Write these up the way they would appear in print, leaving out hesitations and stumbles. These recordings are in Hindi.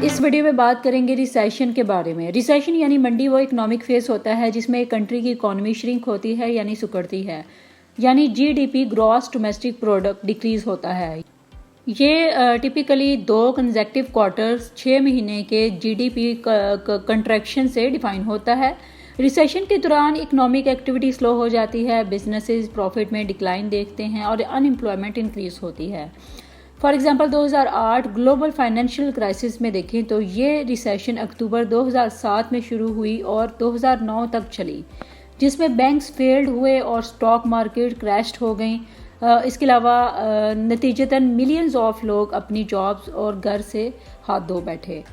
इस वीडियो में बात करेंगे रिसेशन के बारे में। रिसेशन यानी मंदी वो इकोनॉमिक फेज होता है जिसमें एक कंट्री की इकोनॉमी श्रिंक होती है यानी सिकुड़ती है, यानी GDP gross domestic product decrease होता है। ये टिपिकली 2 कंसेक्टिव क्वार्टर्स 6 महीने के जीडीपी कंट्रैक्शन से डिफाइन होता है। रिसेशन के दौरान इकोनॉमिक एक्टिविटी स्लो हो जाती है, बिजनेसेस प्रॉफिट में डिक्लाइन देखते हैं और अनएम्प्लॉयमेंट इंक्रीज होती है। For example 2008 global financial crisis में देखें तो ये रिसेशन अक्टूबर 2007 में शुरू हुई और 2009 तक चली, जिसमें बैंक्स फेल्ड हुए और स्टॉक मार्केट क्रैश हो गई। इसके अलावा नतीजतन मिलियंस ऑफ लोग अपनी जॉब्स और घर से हाथ धो बैठे।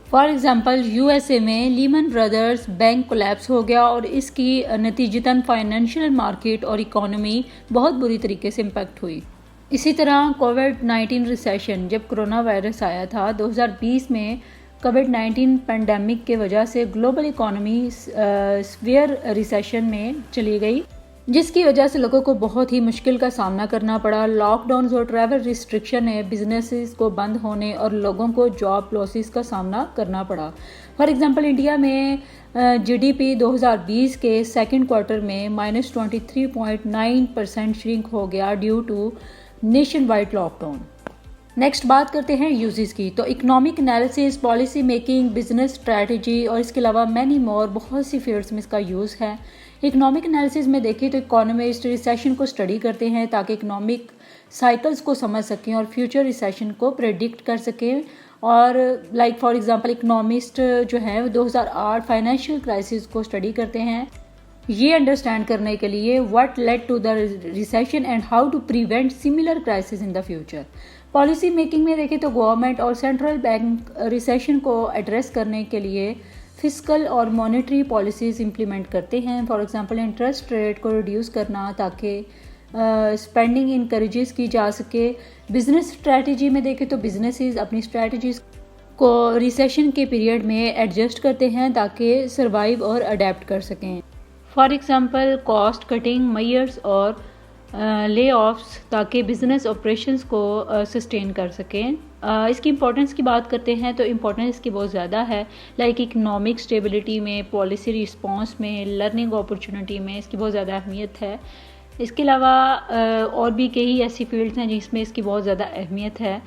फॉर एग्जांपल यूएसए में लीमन ब्रदर्स बैंक कोलैप्स हो गया और इसकी नतीजतन फाइनेंशियल मार्केट और इकोनॉमी बहुत बुरी तरीके से इम्पैक्ट हुई। इसी तरह कोविड-19 रिसेशन, जब कोरोना वायरस आया था 2020 में, कोविड-19 पैंडेमिक के वजह से ग्लोबल इकोनॉमी सीवियर रिसेशन में चली गई, जिसकी वजह से लोगों को बहुत ही मुश्किल का सामना करना पड़ा। लॉकडाउन और ट्रैवल रिस्ट्रिक्शन ने बिजनेसेस को बंद होने और लोगों को जॉब लॉसेस का सामना करना पड़ा। फॉर एग्जांपल इंडिया में जीडीपी 2020 के सेकंड क्वार्टर में -23.9% श्रिंक हो गया due to nationwide lockdown. Next बात करते हैं यूजेस की। तो economic analysis, policy making, business strategy और इसके अलावा मैनी मोर बहुत सी फील्ड्स में इसका यूज़ है। इकोनॉमिक एनालिसिस में देखें तो इकोनॉमिस्ट रिसेशन को स्टडी करते हैं ताकि इकोनॉमिक साइकिल्स को समझ सकें और फ्यूचर रिसेशन को प्रेडिक्ट कर सकें। और लाइक फॉर एग्जांपल इकोनॉमिस्ट जो है 2008 फाइनेंशियल क्राइसिस को स्टडी करते हैं, ये अंडरस्टैंड करने के लिए what led to the recession and how to prevent similar crisis in the future. Policy making में देखें तो गवर्नमेंट और सेंट्रल बैंक रिसेशन को एड्रेस करने के लिए फिस्कल और मॉनेटरी पॉलिसीज़ इंप्लीमेंट करते हैं। फॉर एग्जांपल इंटरेस्ट रेट को रिड्यूस करना ताकि स्पेंडिंग इनकरेजेस की जा सके। बिजनेस स्ट्रैटेजी में देखें तो बिजनेसेस अपनी स्ट्रैटेजीज को रिसेशन के पीरियड में एडजस्ट करते हैं ताकि सर्वाइव और अडेप्ट कर सकें। For example cost cutting measures और ले ऑफ्स ताकि बिजनेस ऑपरेशंस को सस्टेन कर सकें। इसकी इंपॉर्टेंस की बात करते हैं तो इंपॉर्टेंस इसकी बहुत ज़्यादा है, लाइक इकोनॉमिक स्टेबिलिटी में, पॉलिसी रिस्पांस में, लर्निंग अपॉर्चुनिटी में इसकी बहुत ज़्यादा अहमियत है। इसके अलावा और भी कई ऐसी फील्ड्स हैं जिसमें इसकी बहुत ज़्यादा अहमियत है।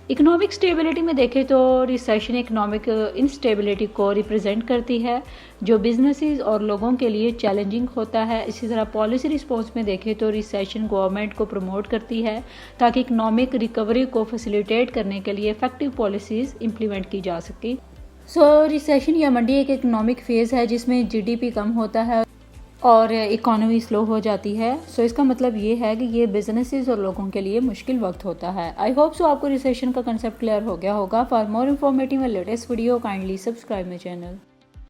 इकोनॉमिक स्टेबिलिटी में देखें तो रिसेशन इकोनॉमिक इंस्टेबिलिटी को रिप्रेजेंट करती है जो बिजनेसेस और लोगों के लिए चैलेंजिंग होता है। इसी तरह पॉलिसी रिस्पॉन्स में देखें तो रिसेशन गवर्नमेंट को प्रमोट करती है ताकि इकोनॉमिक रिकवरी को फैसिलिटेट करने के लिए इफेक्टिव पॉलिसीज़ इंप्लीमेंट की जा सके। रिसेशन या मंदी एक इकोनॉमिक फेज़ है जिसमें जीडीपी कम होता है और इकोनॉमी स्लो हो जाती है। इसका मतलब ये है कि ये बिजनेसेस और लोगों के लिए मुश्किल वक्त होता है। आई होप सो आपको रिसेशन का कंसेप्ट क्लियर हो गया होगा। For more informative and latest video kindly subscribe my channel.